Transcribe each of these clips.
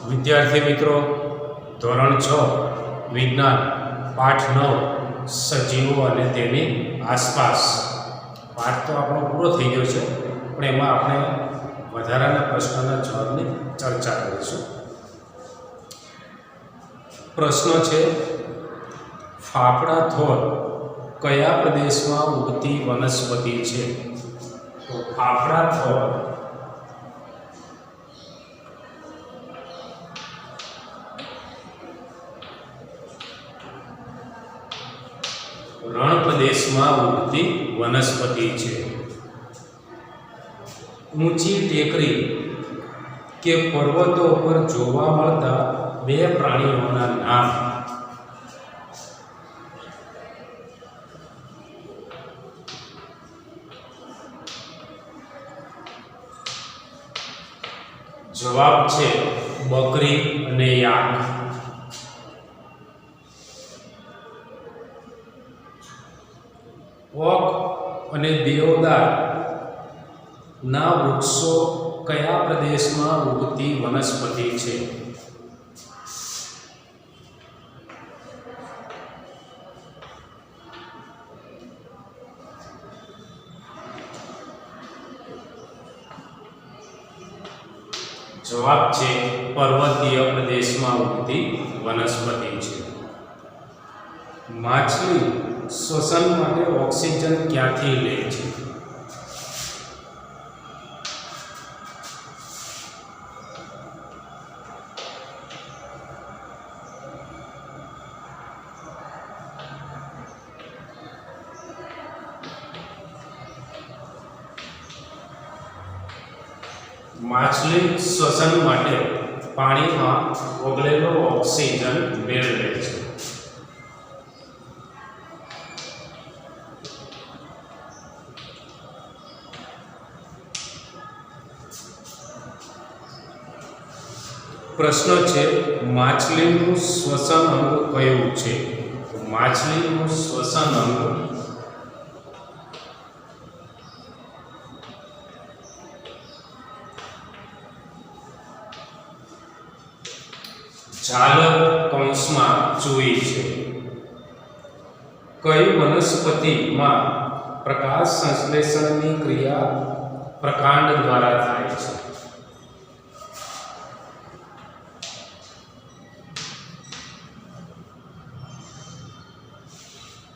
વિદ્યાર્થી મિત્રો, ધોરણ 6 વિજ્ઞાન પાઠ 9 સજીવો અને તેની આસપાસ પાઠ તો આપણો પૂરો થઈ ગયો છે, પણ એમાં આપણે વધારાના પ્રશ્નના જવાબની ચર્ચા કરીશું. પ્રશ્ન છે, ફાફડા થોર કયા પ્રદેશમાં ઉગતી વનસ્પતિ છે? તો ફાફડા થોર રણ પ્રદેશમાં ઉગતી વનસ્પતિ છે. ઊંચી ટેકરી કે પર્વતો પર જોવા મળતા બે પ્રાણીઓના નામ. જવાબ છે બકરી અને યાક. ઓક અને દેવદાર ના વૃક્ષો કયા પ્રદેશમાં ઉગતી વનસ્પતિ છે? જવાબ છે પર્વતીય પ્રદેશમાં ઉગતી વનસ્પતિ છે. માછલી શ્વસન માટે ઓક્સિજન ક્યાંથી લે છે? માછલી શ્વસન માટે પાણીમાં ઓગળેલો ઓક્સિજન મેળવે છે. પ્રશ્ન છે, માછલીનું શ્વસન અંગ કયું છે? માછલીનું શ્વસન અંગ ઝાલર કૌંસમાં ચૂઈ છે. કઈ વનસ્પતિમાં પ્રકાશ સંશ્લેષણની ક્રિયા પ્રકાંડ દ્વારા થાય છે?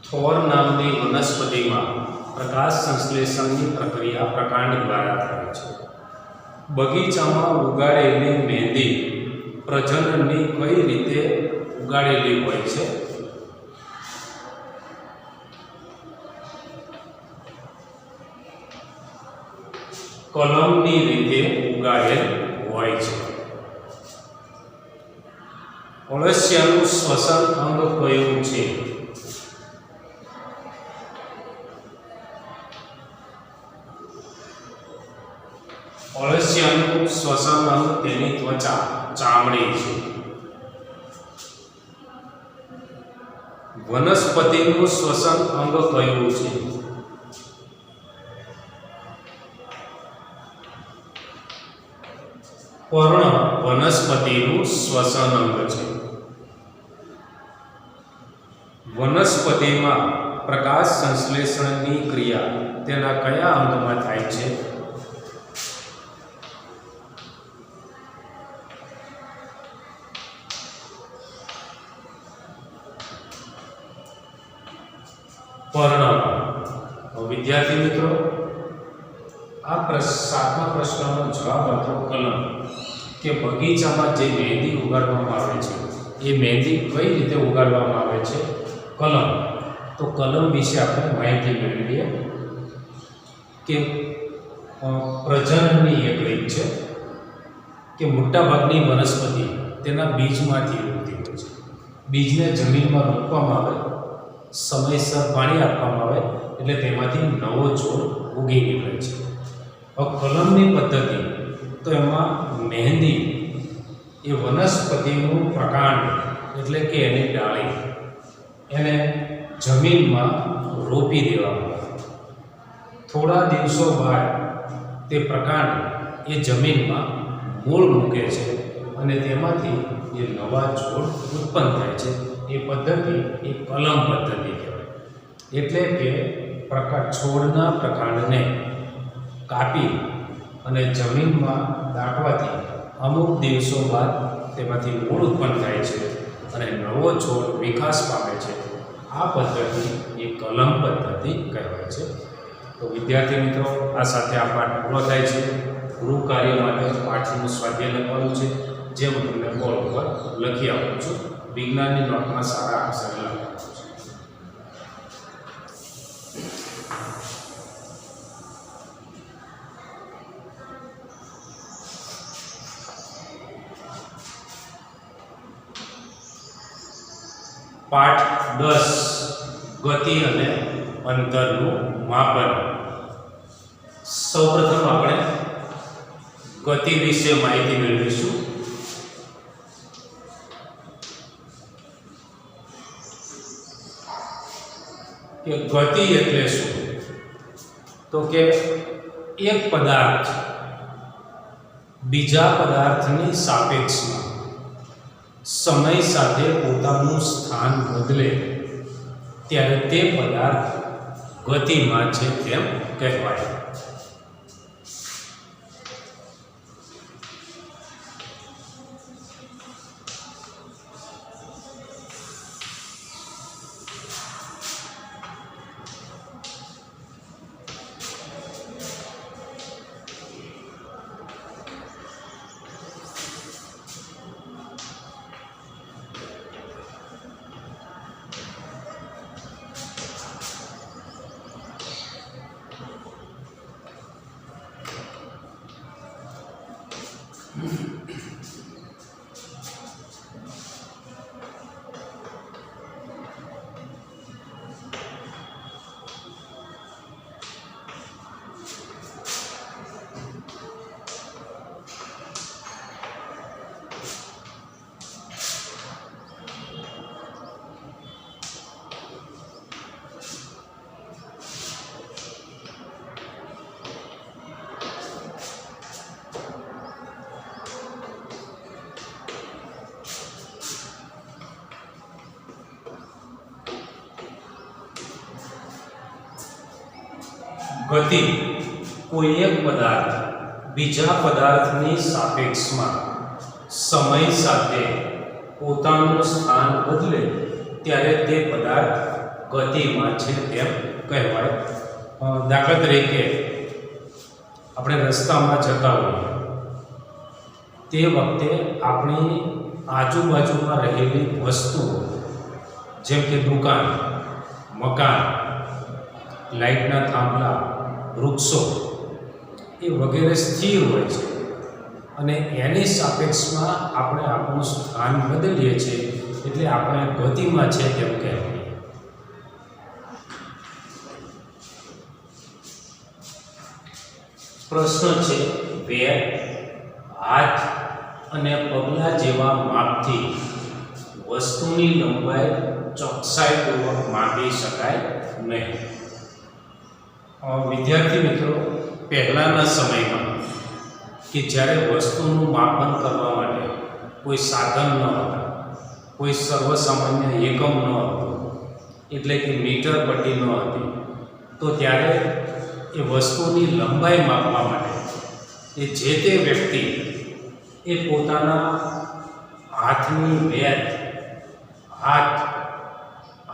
થોર નામની વનસ્પતિમાં પ્રકાશ સંશ્લેષણની પ્રક્રિયા પ્રકાંડ દ્વારા થાય છે. બગીચામાં ઉગાડેલી મહેંદી પ્રજનનની કઈ રીતે ઉગાડેલી હોય છે? કલમની રીતે ઉગાડેલ હોય છે. અળસિયાનું શ્વસન અંગ કયું છે? અળસિયાનું શ્વસન અંગ તેની ત્વચા ચામડી છે. વનસ્પતિનું શ્વસન અંગ કયું છે? પર્ણ વનસ્પતિનું શ્વસન અંગ છે. વનસ્પતિમાં પ્રકાશ સંશ્લેષણની ક્રિયા તેના કયા અંગમાં થાય છે? પર્ણ. વિદ્યાર્થી મિત્રો, આ 7મા પ્રશ્નનો જવાબ હતો કલમ. કે બગીચામાં જે મહેંદી ઉગાડવામાં આવે છે એ મહેંદી કઈ રીતે ઉગાડવામાં આવે છે? કલમ. તો કલમ વિશે આપણે માહિતી મેળવીએ કે પ્રજનનની એક રીત છે કે મોટાભાગની વનસ્પતિ તેના બીજમાંથી ઉગતી હોય છે. બીજને જમીનમાં રોપવામાં આવે, સમયસર પાણી આપવામાં આવે એટલે તેમાંથી નવો છોડ ઉગી નીકળે છે. હવે કલમની પદ્ધતિ તો એમાં મહેંદી એ વનસ્પતિનું પ્રકાંડ એટલે કે એની ડાળી એને જમીનમાં રોપી દેવામાં આવે. થોડા દિવસો બાદ તે પ્રકાંડ એ જમીનમાં મૂળ મૂકે છે અને તેમાંથી જે નવા છોડ ઉત્પન્ન થાય છે એ પદ્ધતિ એ કલમ પદ્ધતિ કહેવાય. એટલે કે છોડના પ્રકાંડને કાપી અને જમીનમાં દાટવાથી અમુક દિવસો બાદ તેમાંથી મૂળ ઉત્પન્ન થાય છે અને નવો છોડ વિકાસ પામે છે. આ પદ્ધતિ એ કલમ પદ્ધતિ કહેવાય છે. તો વિદ્યાર્થી મિત્રો, આ સાથે આ પાઠ પૂરો થાય છે. ગૃહ કાર્ય માટે પાઠનું સ્વાધ્યાય લખવાનું છે, જે હું તમને બોર્ડ ઉપર લખી આપું છું. વિજ્ઞાનની નોટમાં સારા અક્ષર લખવાનું છે. પાઠ 10 ગતિ અને અંતરનું માપન. સૌપ્રથમ આપણે ગતિ વિશે માહિતી મેળવીશું. કે ગતિ એટલે શું? તો કે એક પદાર્થ બીજા પદાર્થની સાપેક્ષમાં સમય સાથે પોતાનું સ્થાન બદલે ત્યારે તે પદાર્થ ગતિમાં છે તેમ કહેવાય. ગતિ કોઈ એક પદાર્થ બીજા પદાર્થની સાપેક્ષમાં સમય સાથે પોતાનું સ્થાન બદલે ત્યારે તે પદાર્થ ગતિમાં છે તેમ કહેવાય. દાખલા તરીકે આપણે રસ્તામાં જતા હોઈએ તે વખતે આપણી આજુબાજુમાં રહેલી વસ્તુઓ, જેમ કે દુકાન, મકાન, લાઇટના થાંભલા, વૃક્ષો એ વગેરે સ્થિર હોય છે અને એની સાપેક્ષમાં આપણે આપણું સ્થાન બદલીએ છીએ એટલે આપણે ગતિમાં છે તેમ કહેવાય. પ્રશ્ન છે, વેગ, હાથ અને પગલાં જેવા માપથી વસ્તુની લંબાઈ ચોકસાઈપૂર્વક માપી શકાય નહીં. વિદ્યાર્થી મિત્રો, પહેલાંના સમયમાં કે જ્યારે વસ્તુનું માપન કરવા માટે કોઈ સાધન ન હતા, કોઈ સર્વસામાન્ય એકમ ન હતો, એટલે કે મીટર પટ્ટી ન હતી, તો ત્યારે એ વસ્તુની લંબાઈ માપવા માટે એ જે તે વ્યક્તિ એ પોતાના હાથની વેદ,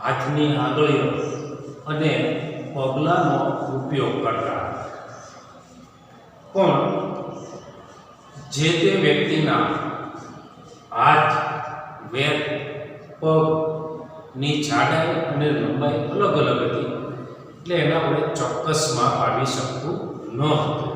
હાથની આંગળીઓ અને પગલાંનો ઉપયોગ કરતા. પણ જે તે વ્યક્તિના હાથ, વેદ, પગની જાડાઈ અને લંબાઈ અલગ અલગ હતી એટલે એના વડે ચોક્કસ માપ આવી શકતું ન હતું.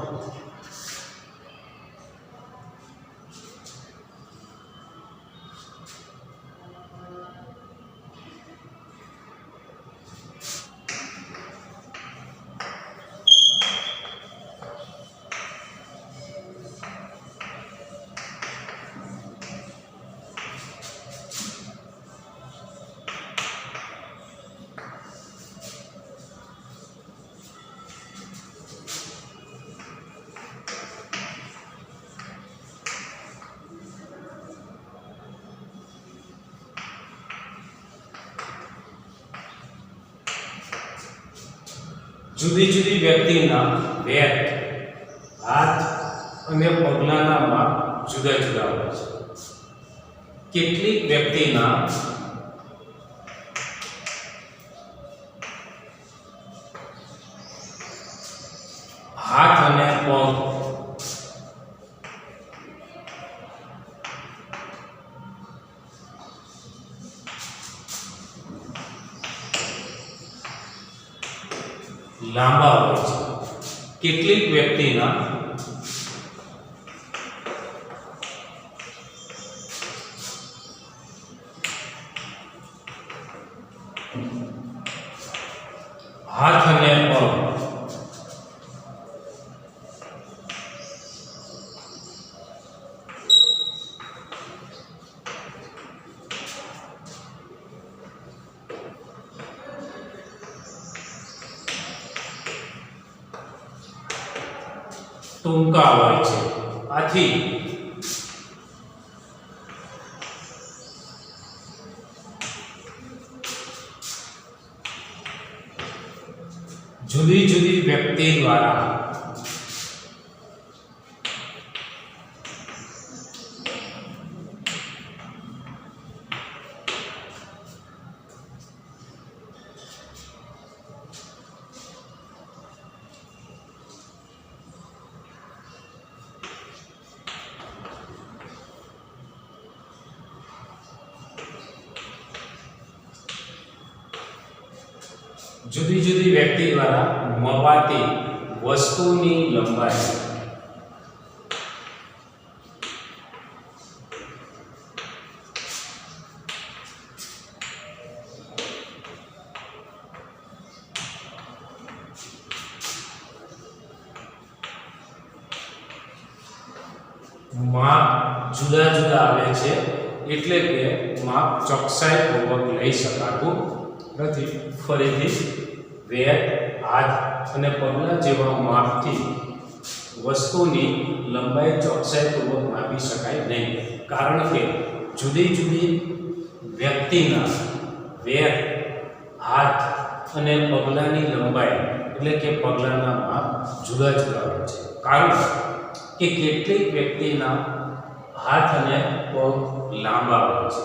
જુદી જુદી વ્યક્તિના વેત, હાથ અને પગલાંના માપ જુદા જુદા હોય છે. કેટલીક વ્યક્તિના હાથ અને પગ લાંબા હોય છે. કેટલીક વ્યક્તિના હાથ અને પગ ટૂંકા હોય છે. આથી જુદી જુદી વ્યક્તિ દ્વારા જુદી જુદી વ્યક્તિ દ્વારા મપાતી વસ્તુની લંબાઈ માપ જુદા જુદા આવે છે, એટલે કે માપ ચોકસાઈપૂર્વક લઈ શકાતું નથી. ફરીથી વેત, હાથ અને પગલાં જેવા માપથી વસ્તુની લંબાઈ ચોકસાઈપૂર્વક માપી શકાય નહીં, કારણ કે જુદી જુદી વ્યક્તિના વેત, હાથ અને પગલાંની લંબાઈ એટલે કે પગલાંના માપ જુદા જુદા હોય છે. કારણ કે કેટલીક વ્યક્તિના હાથ અને પગ લાંબા હોય છે,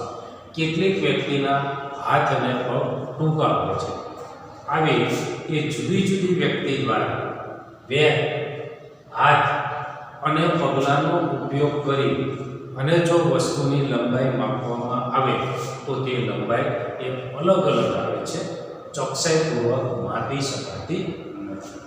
કેટલીક વ્યક્તિના હાથ અને પગ ટૂંકા હોય છે. આવી એ જુદી જુદી વ્યક્તિ દ્વારા વેત, હાથ અને પગલાંનો ઉપયોગ કરી અને જો વસ્તુની લંબાઈ માપવામાં આવે તો તે લંબાઈ એ અલગ અલગ આવે છે, ચોકસાઈપૂર્વક માપી શકાતી નથી.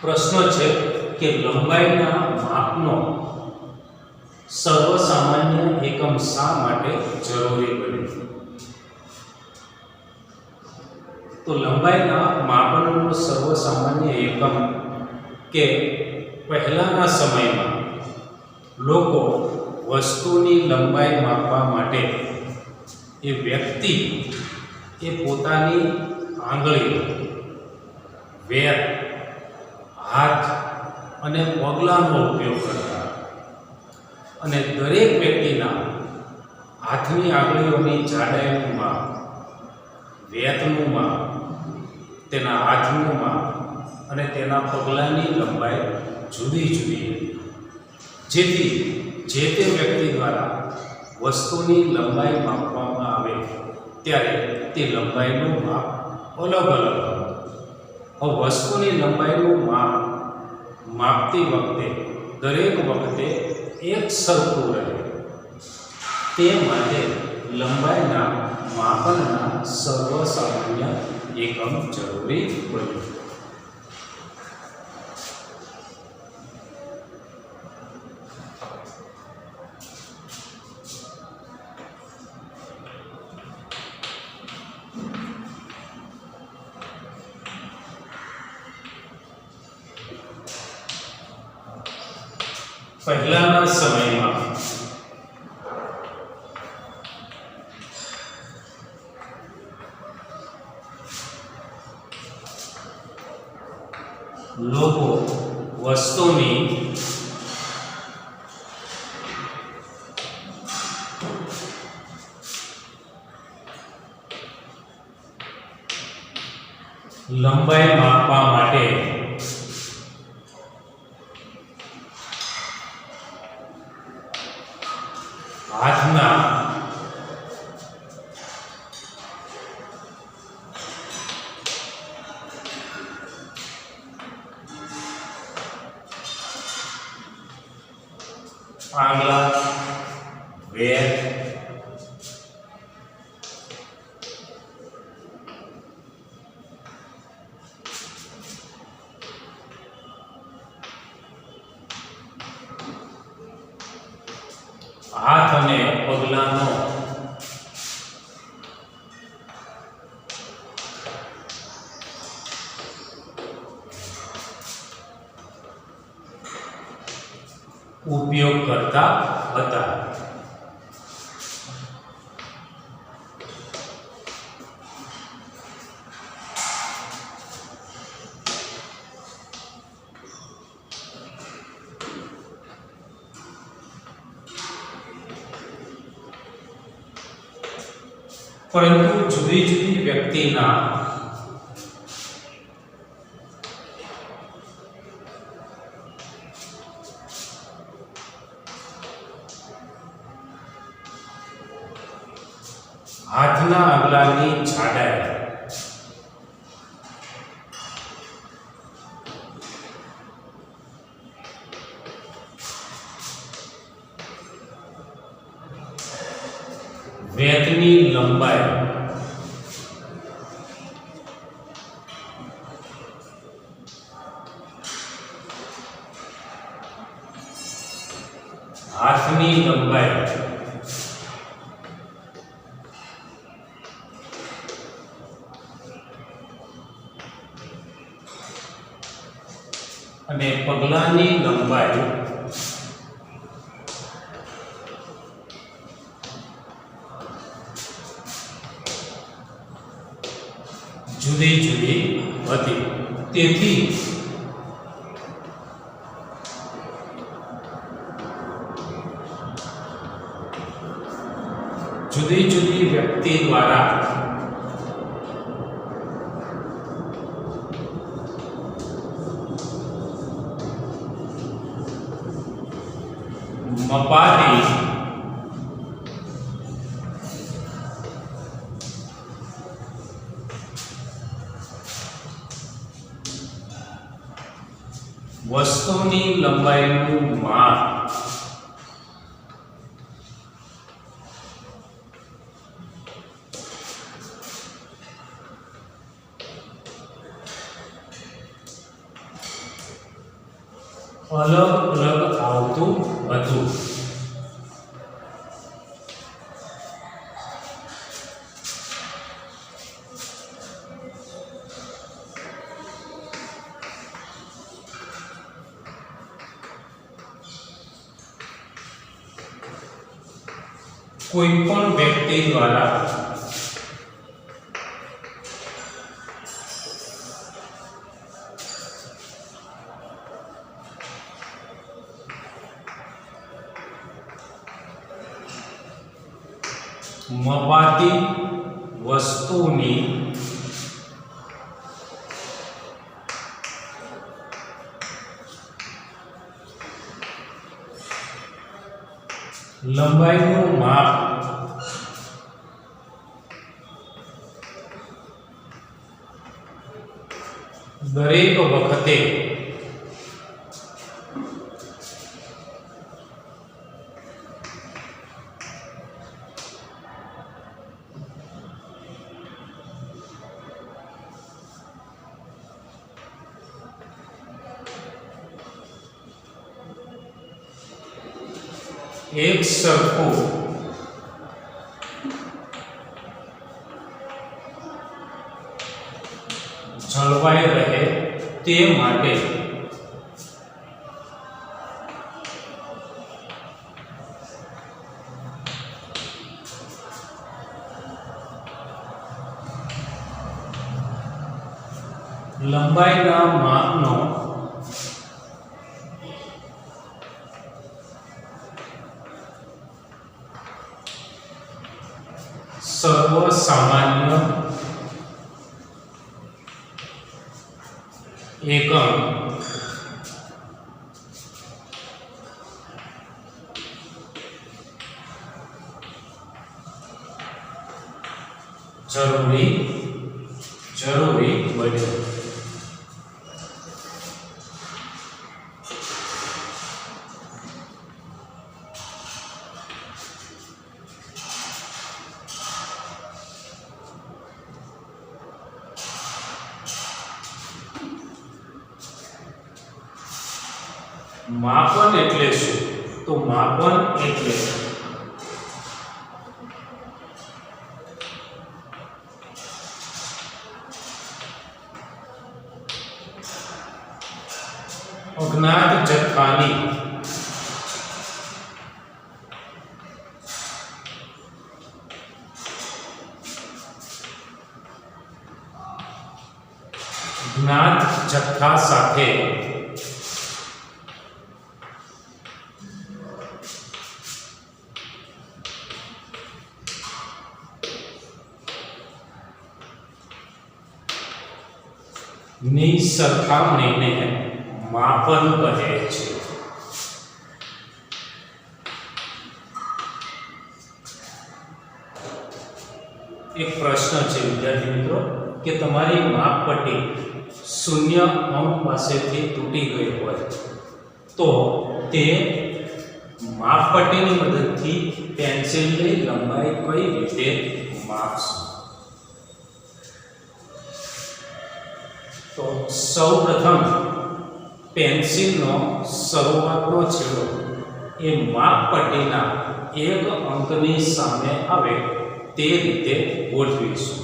પ્રશ્ન છે કે લંબાઈના માપનો સર્વસામાન્ય એકમ શા માટે જરૂરી બને? તો લંબાઈના માપનનો સર્વસામાન્ય એકમ કે પહેલાના સમયમાં લોકો વસ્તુની લંબાઈ માપવા માટે એ વ્યક્તિ એ પોતાની આંગળીઓ, વેત, હાથ અને પગલાંનો ઉપયોગ કરતા અને દરેક વ્યક્તિના હાથની આંગળીઓની જાડાઈનું માપ, વેતનું માપ, તેના હાથનું માપ અને તેના પગલાંની લંબાઈ જુદી જુદી હતી, જેથી જે તે વ્યક્તિ દ્વારા વસ્તુની લંબાઈ માપવામાં આવે ત્યારે તે લંબાઈનું માપ અલગ અલગ હતું. હવે વસ્તુની લંબાઈનું માપ માપતી વખતે દરેક વખતે એક સરખું રહે તે માટે લંબાઈના માપનના સર્વસામાન્ય એકમ જરૂરી બન્યું. પહેલાના સમયમાં લોકો વસ્તુની લંબાઈ માપવા માટે હાથના આંગળા, વેર, હાથ અને પગલાંનો ઉપયોગ કરતા હતા. પરંતુ જુદી જુદી વ્યક્તિના હાથના આંગળાની જાડાઈ વેતની લંબાઈ હાથની લંબાઈ અને પગલાંની લંબાઈ જુદી જુદી હતી. તેથી જુદી જુદી વ્યક્તિ દ્વારા મપાતી વસ્તુની લંબાઈનું માપ અલગ અલગ આવતું હતું. કોઈ પણ વ્યક્તિ દ્વારા મપાતી વસ્તુની લંબાઈનું માપ દરેક વખતે એક સરખું જળવાઈ રહે તે માટે લંબાઈના માપનો સર્વસામાન્ય એકમ જરૂરી બન્યું. માપન એટલે શું? તો માપન એટલે અજ્ઞાત જથ્થાની જ્ઞાત જથ્થા સાથે ની સરખામણીને માપન કહે છે. એક પ્રશ્ન છે વિદ્યાર્થી મિત્રો કે તમારી માપપટ્ટી 0 અંક પાસેથી તૂટી ગઈ હોય તો તે માપપટ્ટીની મદદથી પેન્સિલની લંબાઈ કઈ રીતે માપશો? તો સૌપ્રથમ પેન્સિલનો શરૂઆતનો છેડો એ માપપટ્ટીના એક અંકની સામે આવે તે રીતે ગોઠવીશું.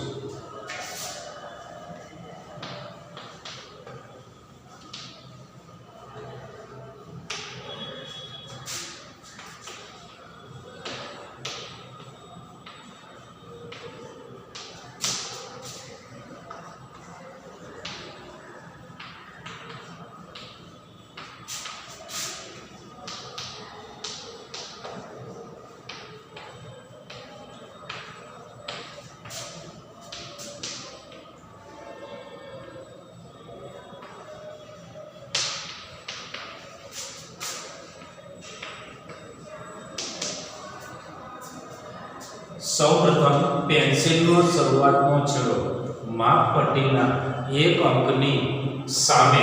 સૌપ્રથમ પેન્સિલનો શરૂઆતનો છેડો માપપટ્ટીના એક અંકની સામે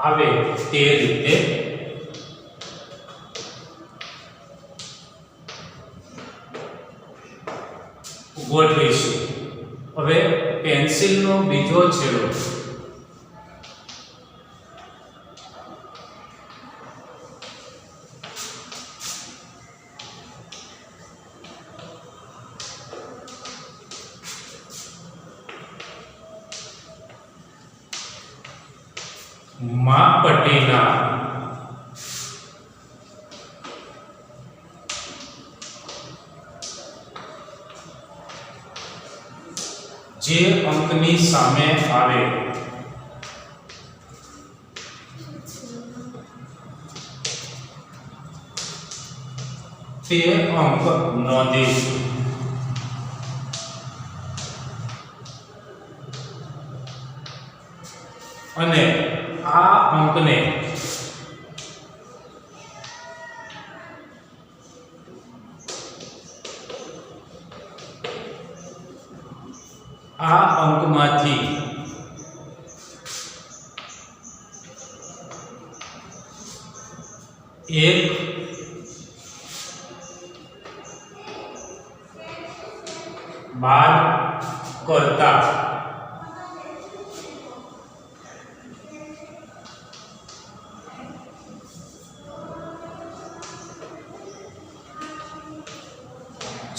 આવે તે રીતે ગોઠવીશું. હવે પેન્સિલનો બીજો છેડો માપપટ્ટીના જે અંકની સામે આવે તે અંક નોંધીશું. અને આ અંકને આ અંકમાંથી એક બાદ કરતા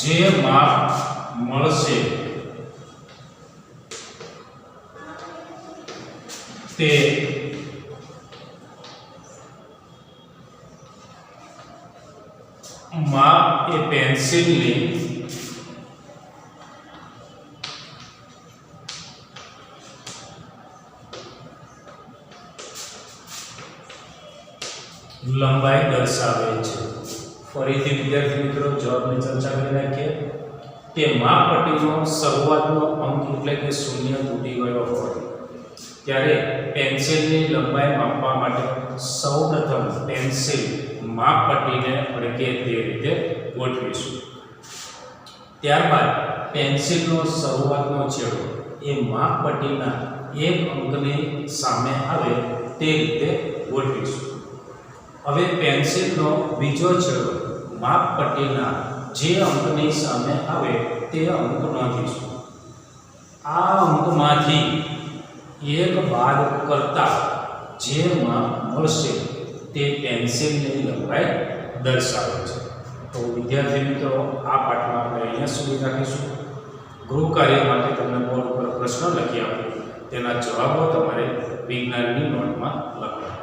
જે માપ મળશે તે માપ એ પેન્સિલની લંબાઈ દર્શાવે છે. ફરીથી વિદ્યાર્થી મિત્રો જવાબની ચર્ચા કરી નાખીએ કે માપપટ્ટીનો શરૂઆતનો અંક એટલે કે શૂન્ય તૂટી ગયો હોય ત્યારે પેન્સિલની લંબાઈ માપવા માટે સૌપ્રથમ પેન્સિલ માપપટ્ટીને અડકે તે રીતે ગોઠવીશું. ત્યારબાદ પેન્સિલનો શરૂઆતનો છેડો એ માપપટ્ટીના એક અંકની સામે આવે તે રીતે ગોઠવીશું. હવે પેન્સિલનો બીજો છેડો માપપટ્ટીના જે અંકની સામે આવે તે અંક નોંધીશું. આ અંકમાંથી એક બાદ કરતા જે માપ મળશે તે પેન્સિલની લંબાઈ દર્શાવે છે. તો વિદ્યાર્થી મિત્રો આ પાઠમાં આપણે અહીંયા સુધી રાખીશું. ગૃહ કાર્ય માટે તમને બોર્ડ ઉપર પ્રશ્ન લખી આપ્યો તેના જવાબો તમારે વિજ્ઞાનની નોટમાં લખવા.